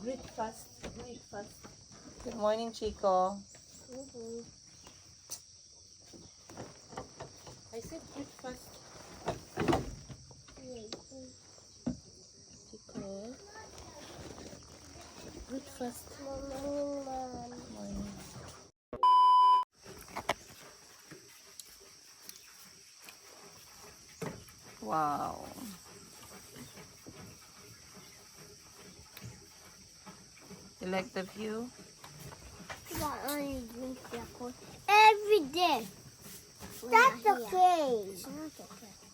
Breakfast. Breakfast. Good morning, Chico. I said breakfast. Chico. Breakfast. Morning. Wow. You like the view? Every day. That's okay.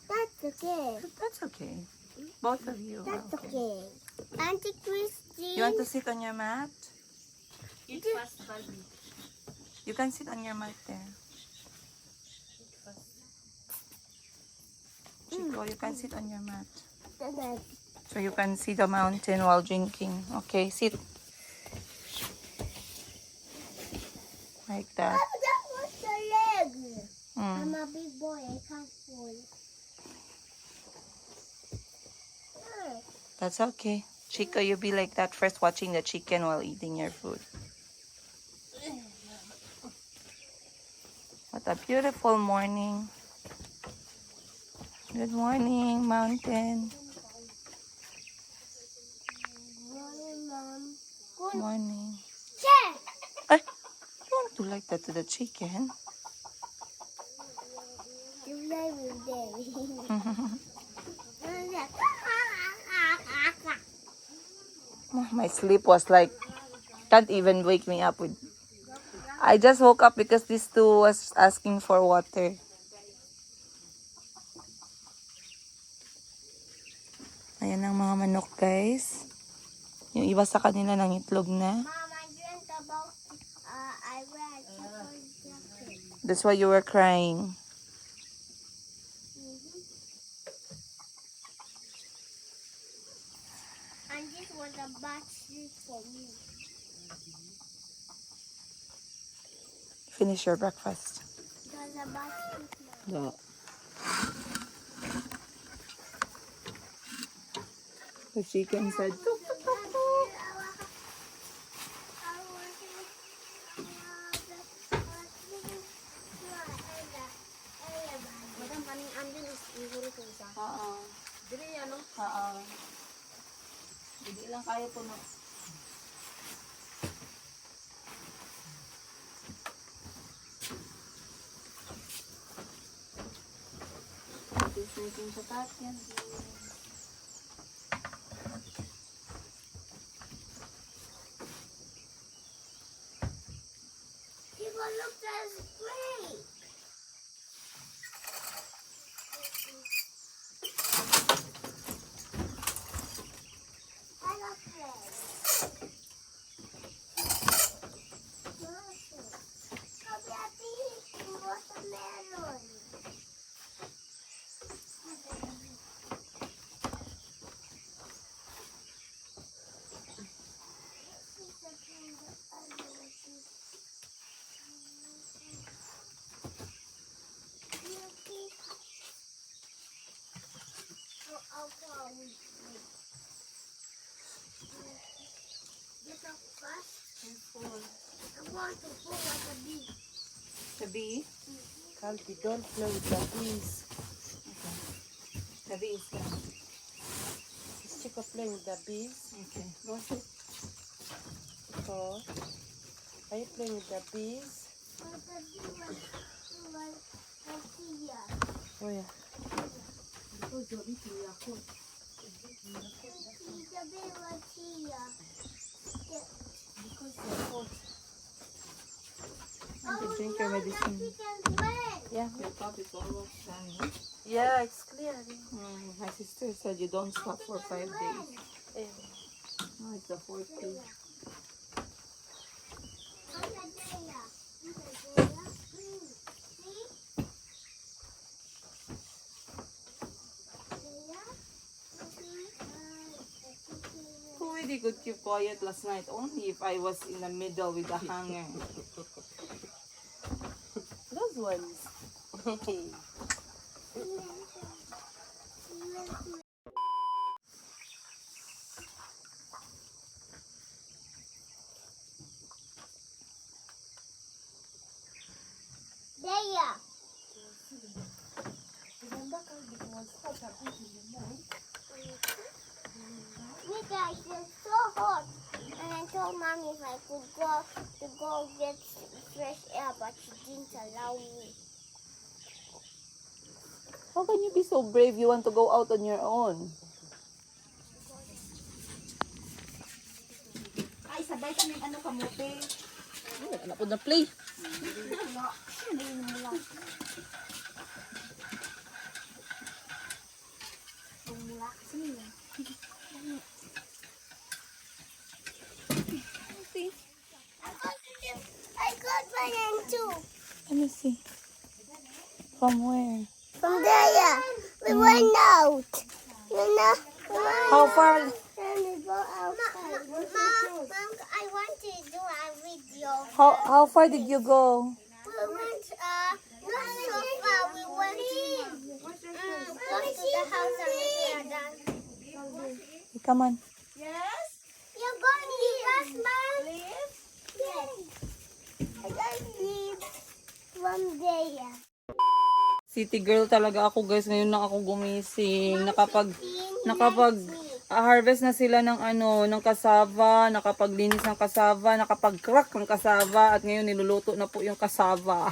That's okay. That's okay. Both of you. are That's okay. Auntie Christy. You want to sit on your mat? Eat fast, baby. You can sit on your mat there. Eat fast. Chico, you can sit on your mat. So you can see the mountain while drinking. Okay, sit. Like that. That was the leg. I'm Mm. a big boy. I can't fall. That's okay. Chico, you be like that first watching the chicken while eating your food. What a beautiful morning. Good morning, mountain. Good Morning. check. Ay, don't do like that to the chicken. You play with Daddy. My sleep was like, can't even wake me up with. I just woke up because these two was asking for water. Ayan ang mga manok, guys. Yung iba sa kanila ng itlog na. Mom, I dreamt about I read chocolate jacket. That's why you were crying. And this was a bad sleep for me. Finish your breakfast. It was a bad sleep, Mom. No. The chicken said, "Tuk, tuk, tuk, tuk." Madam, kaning andin is siguro ko isa. Oo. Dili, ano? Oo. Hindi lang kaya puno. This making chapatian. People look that's great. I love bread. Spaghetti and watermelon. Get up fast. I want to pull like a bee. The bee? Calvi, don't play with the bees. The bee is there. Is Chico playing with the bees? Okay. Go sit. Chico, are you playing with the bees? But the bee was here. Oh, yeah. The bee was here. You drink your medicine. Chicken bread. Yeah. Your cup is almost done. Yeah, it's clear. My sister said you don't stop for 5 days. Eh, No, it's the 4th day. Who really could keep quiet last night? Only if I was in the middle with the hanger. those ones. Guys, it's so hot. And I told mommy if I could go get fresh air, but she didn't allow me. How can you be so brave? You want to go out on your own. Ay, sabay kami ano kamote. Wala po na play. I got banana too. Let me see. From where? From there, we went out. You know? How far? Then we go outside. Mom, I want to do a video. How far did you go? We went, not so far. We went close to the house and we are done. Hey, come on. Yes? You're going to give us, Mom? Leave? Yes. I got leave from there. City girl talaga ako guys. Ngayon na ako gumising. Nakapag-harvest na sila ng ng kasava, nakapaglinis ng kasava, nakapag-crack ng kasava, at ngayon niluluto na po yung kasava.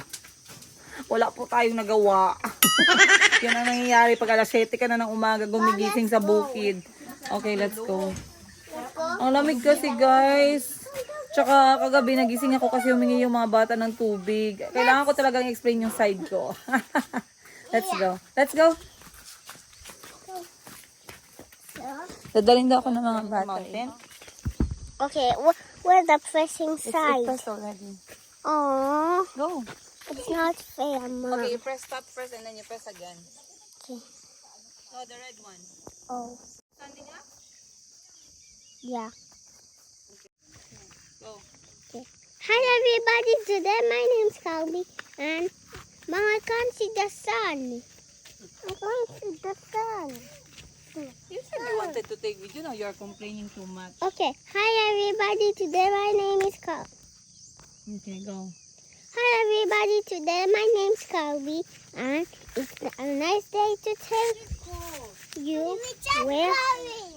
Wala po tayong nagawa. Yan ang nangyayari pag alas 7 ka na ng umaga gumigising sa bukid. Okay, let's go. Ang lamig kasi guys. Tsaka kagabi nagising ako kasi humingi yung mga bata ng tubig. Kailangan ko talagang explain yung side ko. Let's go. Let's go. Dadalhin daw ako ng mga bata. Okay, where's the pressing It's side? pressed already. Oh, Go. it's not fair, Mom. Okay, you press stop first and then you press again. Okay. Oh, the red one. Oh, Standing up? yeah. Go. Okay. Hi everybody, today my name's Calby and Mom, I can't see the sun. I can't see the sun. You said you wanted to take video. Now you're complaining too much. Okay, hi everybody, today my name is Cal. Okay, go. Hi everybody, today my name's Calby and it's a nice day to tell you where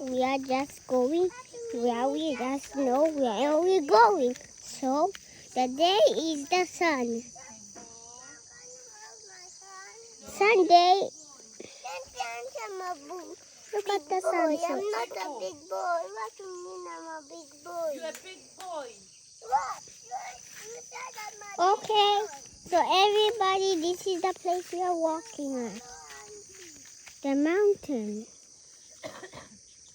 we are just going, where we just know where we're going. So, the day is the sun. Sunday. Look at the sunset. I'm not a big boy. What do you mean I'm a big boy? You're a big boy. Okay, so everybody, this is the place we are walking at. The mountain.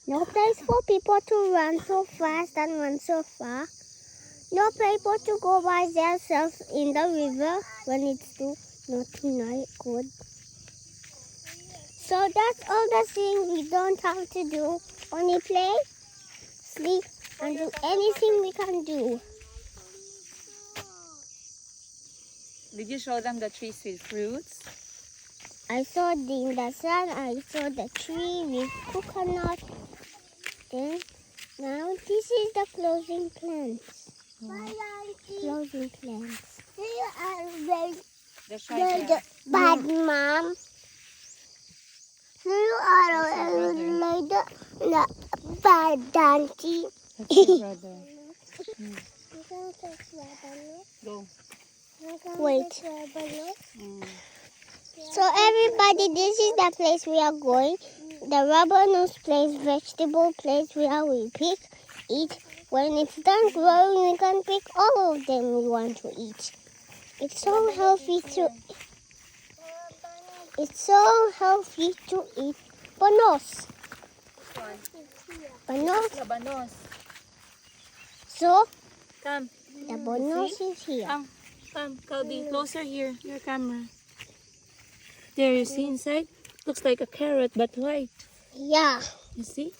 No place for people to run so fast and run so far. No people to go by themselves in the river when it's too not good. So that's all the things we don't have to do. Only play, sleep, and do anything we can do. Did you show them the trees with fruits? I saw in the sun, I saw the tree with coconut. Then, now this is the closing plants. Closing plants. You are The bad mom. You are like the bad auntie. That's your brother. Go. Wait. So everybody, this is the place we are going. The rubber nose place, vegetable place where we pick, eat. When it's done growing, we can pick all of them we want to eat. It's so healthy to. It's so healthy to eat banos. Banos. Labanos. So Come. the banos is here. Come, Calby. Closer here. Your camera. There, you see inside? Looks like a carrot, but white. Yeah. You see?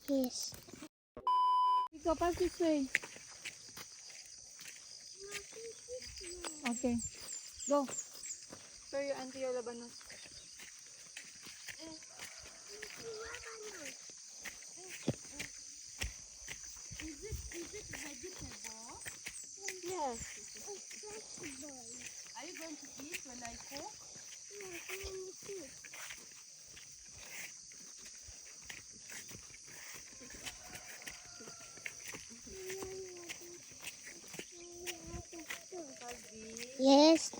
Yes. Go pass this way. Okay. Go. Show your auntie your labanos. Yes. Are you going to eat when I cook? Yes.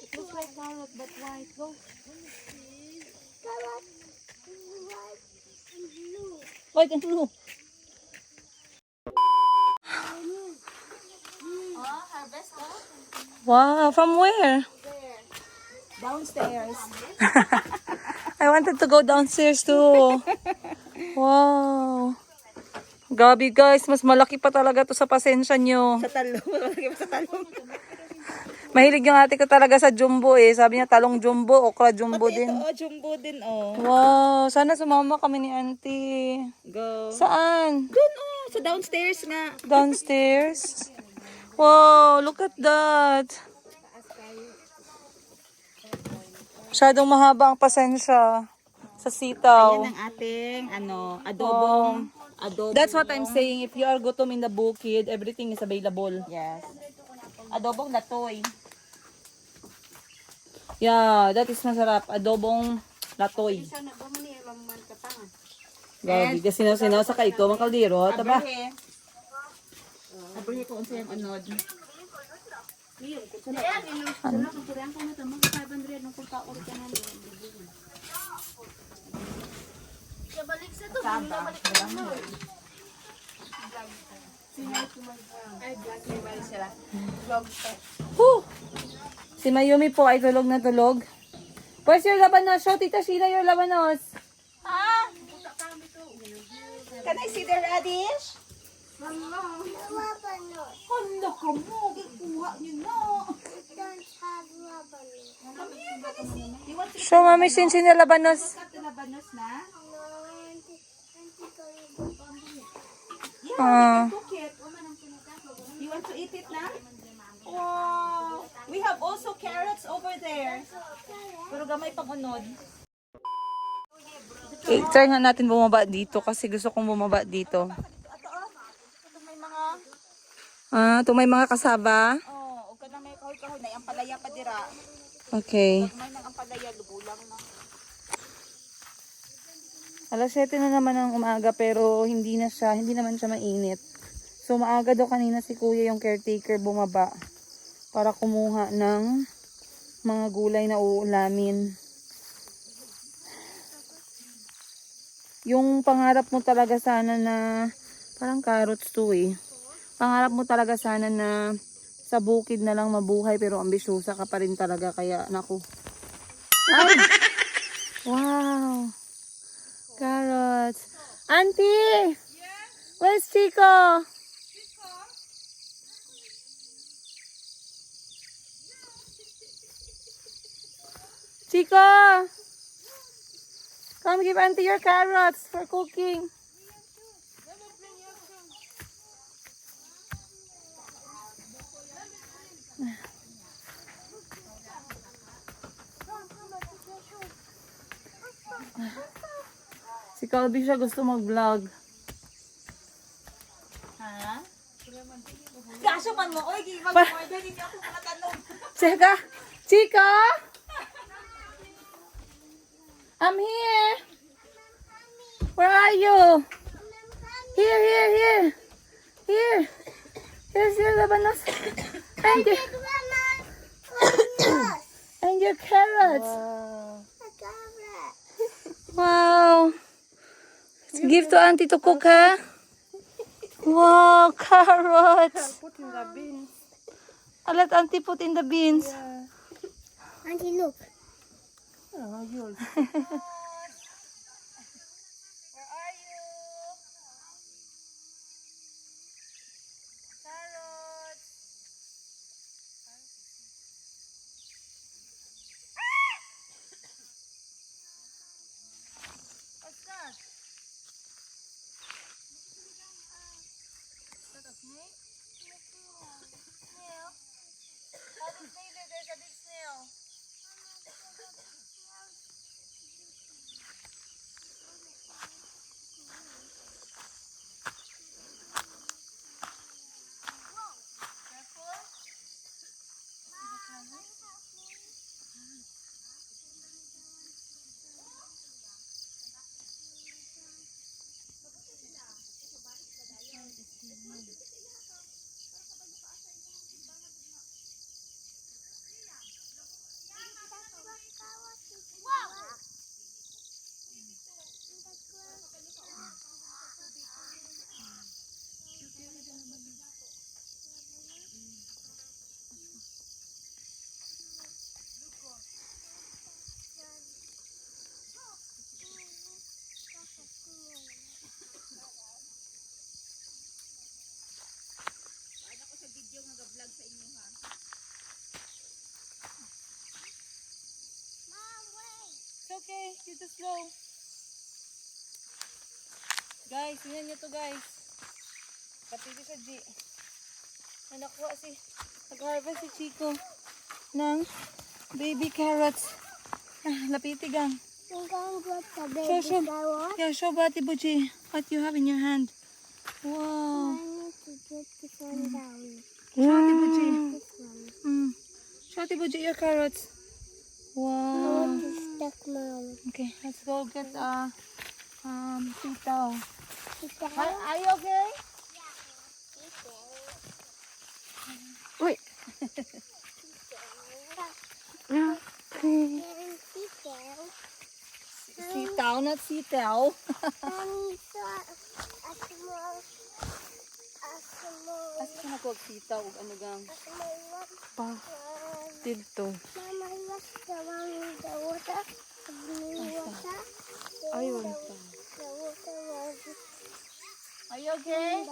It looks like carrot, but white. Go. White and blue. Oh, harvest go. Wow, from where? Downstairs. I wanted to go downstairs too. Wow. Gabi guys, mas malaki pa talaga to sa pasensya nyo. Sa talong. Malaki pa sa talong. Mahilig yung ate ko talaga sa jumbo eh. Sabi niya talong jumbo, okra jumbo Pati din. ito, oh, jumbo din, oh. Wow, sana sumama kami ni auntie. Go. Saan? Doon, oh. Sa downstairs nga. Downstairs? Wow, look at that. Masyadong mahaba ang pasensya sa sitaw. Yan ang ating, adobong. Adobo. That's what I'm saying. If you are gutom in the bukid, everything is available. Yes. Adobong na toy. Yeah, that is masarap. Adobong latoy. Gabi, kasi sinaw sa kaito, mga kaldero. Taba. Abrihe ko unsa yung anod. Whew! Si Mayumi po ay tulog na tulog. Where's your labanos? Show Tita Sheila your labanos. Can I see the radish? Hala ka mo, gikuha niyo na. Show mami sinsin na labanos. Labanos na. Ah. You want to eat it na? Wow. We have also carrots over there. Pero gamay pang unod. Okay, try nga natin bumaba dito kasi gusto kong bumaba dito. Ah, ito may mga kasaba. Oh, ug kana may kahoy-kahoy na ang palaya pa dira. Okay. May nang ang palaya lubulang na. Alas 7 na naman ang umaga pero hindi naman siya mainit. So maaga daw kanina si kuya yung caretaker bumaba para kumuha ng mga gulay na uulamin. Yung pangarap mo talaga sana na, parang carrots to eh. Pangarap mo talaga sana na sa bukid na lang mabuhay pero ambisyosa ka pa rin talaga kaya naku. Ay! Wow! Carrots. Auntie! Where's Chico? Chico! Come give Auntie your carrots for cooking. Si Calby siya gusto mag-vlog. Ha? Gasyo man mo oy, gi mag-order din ako mga tanong. Chika! Chico! I'm here! Where are you? Here, here, here! Here! Here's your labanos. And your carrots. Wow. Give to Auntie to cook, ha? Wow, carrots. Put in the beans. I'll let Auntie put in the beans. Auntie, look. Oh, yun. okay. You just go. Guys, tingnan nyo to guys. Kapiti sa G. May nakuha si, nag-harvest si Chico ng baby carrots. Lapitigang. I'm going to get the Show, baby show. carrot. Yeah, show Bati Buji what you have in your hand. I Wow. need to get this one down. Show Ati Buji. This one. Show Ati Buji your carrots. I Wow. want to stuck mom. Okay, let's go get sitaw. Are Are you okay? Wait. Sitaw, not sitaw. Asa ka nakuha sitaw ug ano gang pa dito. Ayun pa. Are you okay?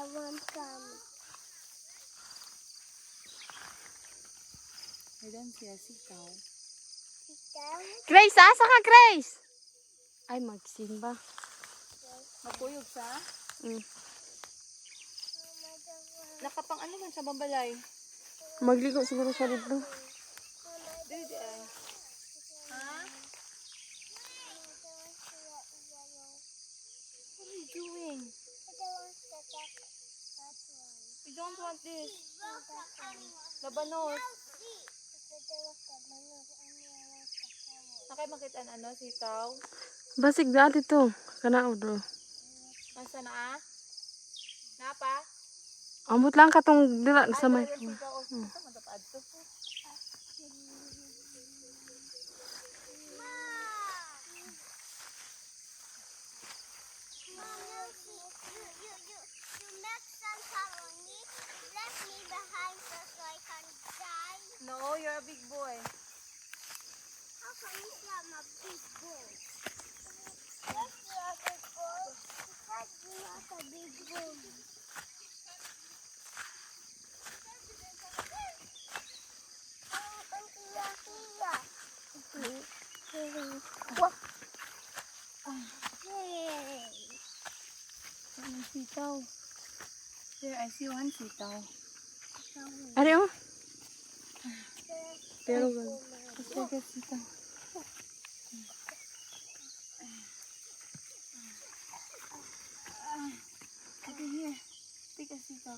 I don't see a sitaw. Grace, asa ka, Grace? Ay, magsimba. Mapuyog sa? Mm. Nakapang ano man sa bambalay? Magligo siguro siya dito. Dili ay. Ha? What are you doing? We don't want this. Labanos. Nakay makita ano, sitaw? Basig dati to. Kanao bro. Nasa na? Napa? Ambot lang katong dila sa may. Ay, sitaw. Ito matapad to. No, you're a big boy. How come I'm a big boy? Yes, you're a big boy. Because you're not a big boy. Sitaw. There, I see one sitaw. Are oh? Pero Let's go get sitaw. Okay, here. Take a sitaw.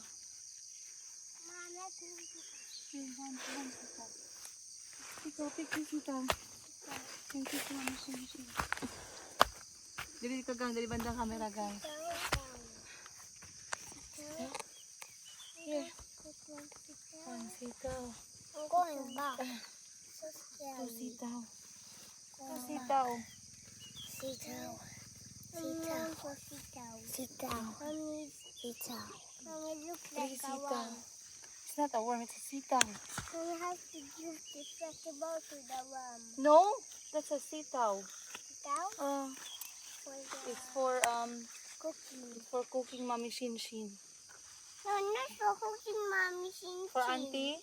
Here, one sitaw. Pick the sitaw. Thank you so much. Dili ka gang, dali bandang camera guys. Here. One sitaw. I'm going back. So Two scary. sitaw. Two sitaw. Sitaw. Sitaw. Sitaw. Mommy, sitaw. Mommy, look Three like a sitaw. worm. It's not a worm, it's a sitaw. Mommy has to give this vegetable to the worm. No, that's a sitaw. Sitaw? For the It's for cooking. it's for cooking Mommy Shin Shin. No, not for cooking, Mommy. Shin For Shin. auntie?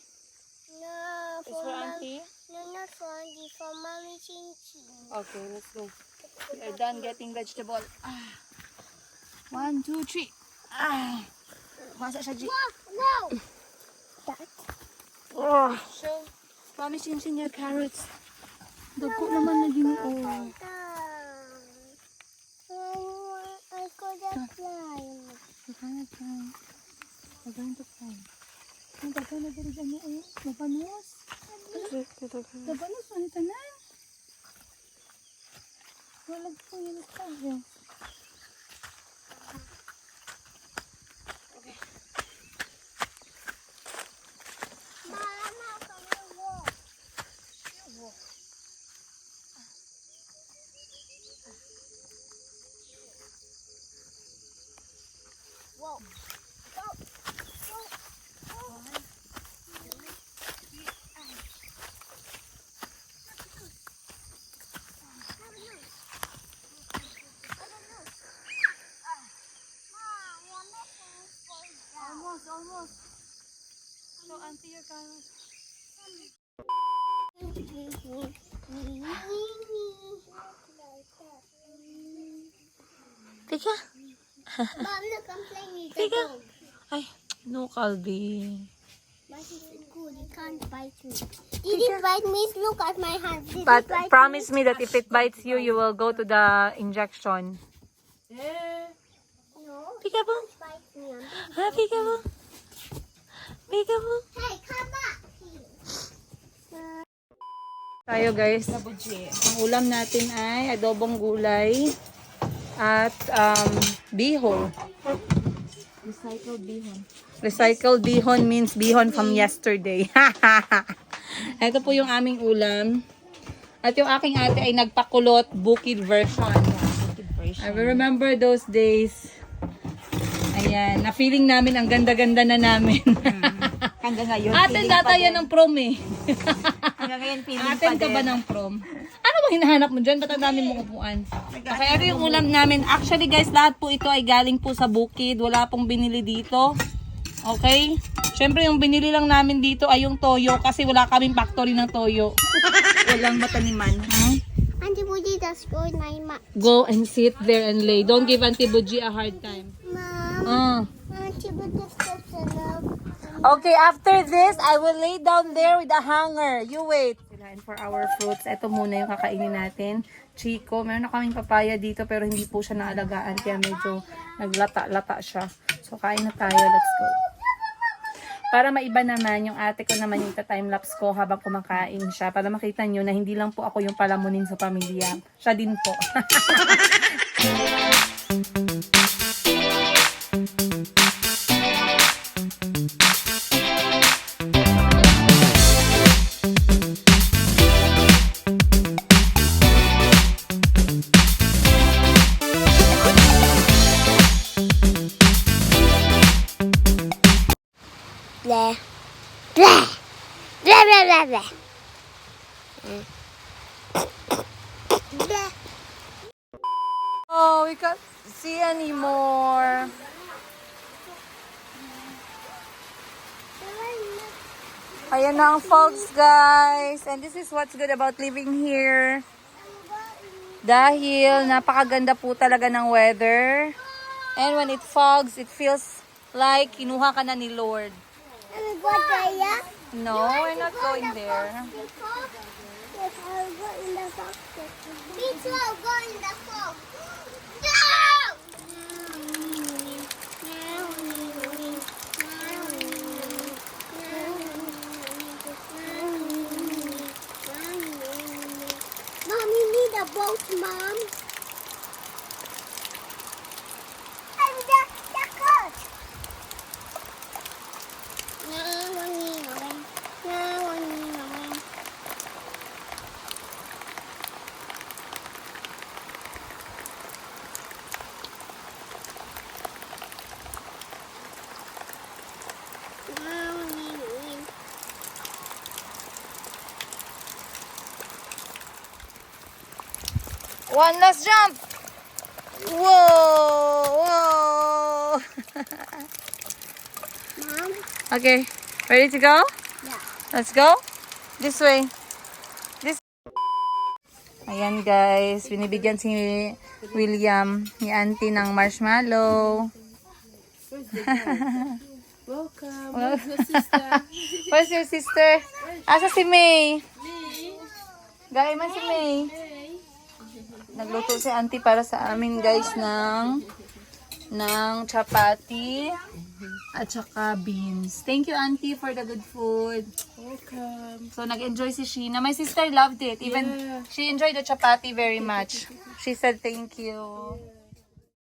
No, It's for auntie? No, not for auntie. For Mommy Shin Shin. Okay, let's go. We are done getting vegetable. Ah. 1, 2, 3. Ah. Masa siya, G. Wow! That. Oh. Show Mommy Shin Shin your carrots. Dagko naman na din. Oh. I could have climb. We're gonna try. We're going to try. Ang dagko na din dyan niya. Oh. Mabanos. Mabanos. Manita na. Walag po yun. Yes. Mom, how can you walk? Whoa. Go. Go. Go. Almost. So, auntie, your carrots. Tika. Mom, look, I'm playing with the Tika. dog. Ay, no, Calvin. But he's good. He can't bite me. Did he bite me? Look at my hand. Did But he bite promise me that if it bites you, you will go to the injection. me? No, Peekaboo. bite me. Ha, peekaboo. Peekaboo. Hey, come back. Tayo guys. Ang ulam natin ay adobong gulay at bihon. Recycled bihon means bihon from yesterday. Ito po yung aming ulam. At yung aking ate ay nagpakulot bukid version. I remember those days. Ayan, na feeling namin ang ganda-ganda na namin. Hanggang ngayon, Atin data yan ng prom eh. hanggang ngayon feeling Atin ka ba ng prom? Ano bang hinahanap mo dyan? Ba't ang dami mong upuan? Okay, ito yung ulam namin. Actually guys, lahat po ito ay galing po sa bukid. Wala pong binili dito. Okay? Siyempre yung binili lang namin dito ay yung toyo kasi wala kaming factory ng toyo. Walang mataniman. Auntie Budi, that's good. Go and sit there and lay. Don't give Auntie Buji a hard time. Mom, Auntie Budi steps along. Okay, after this, I will lay down there with a hanger. You wait. And for our fruits, ito muna yung kakainin natin. Chico, meron na kaming papaya dito pero hindi po siya naalagaan kaya medyo naglata-lata siya. So, kain na tayo. Let's go. Para maiba naman, yung ate ko naman yung time-lapse ko habang kumakain siya. Para makita nyo na hindi lang po ako yung palamunin sa pamilya. Siya din po. Blah. Blah. Blah, blah, blah, blah. Blah. Oh, we can't see anymore. Ayan na ang fogs, guys. And this is what's good about living here. Dahil napakaganda po talaga ng weather. And when it fogs, it feels like kinuha ka na ni Lord. Can we go there? No, we're not going there. Yes, I'll go in the box. Me too, I'll go in the box. Mom, you need a boat, Mom. And the coat. One last jump. Whoa! Whoa! Mom? Okay, ready to go? Yeah. Let's go. This way. This. Ayan guys, binibigyan si William ni Auntie ng marshmallow. Welcome. Well, where's your sister? Asa si May? Gaya man si May. Nagluto si Auntie para sa amin guys ng chapati at saka beans. Thank you Auntie for the good food. Welcome. So nag-enjoy si Sheena. My sister loved it. Even she enjoyed the chapati very much. She said thank you.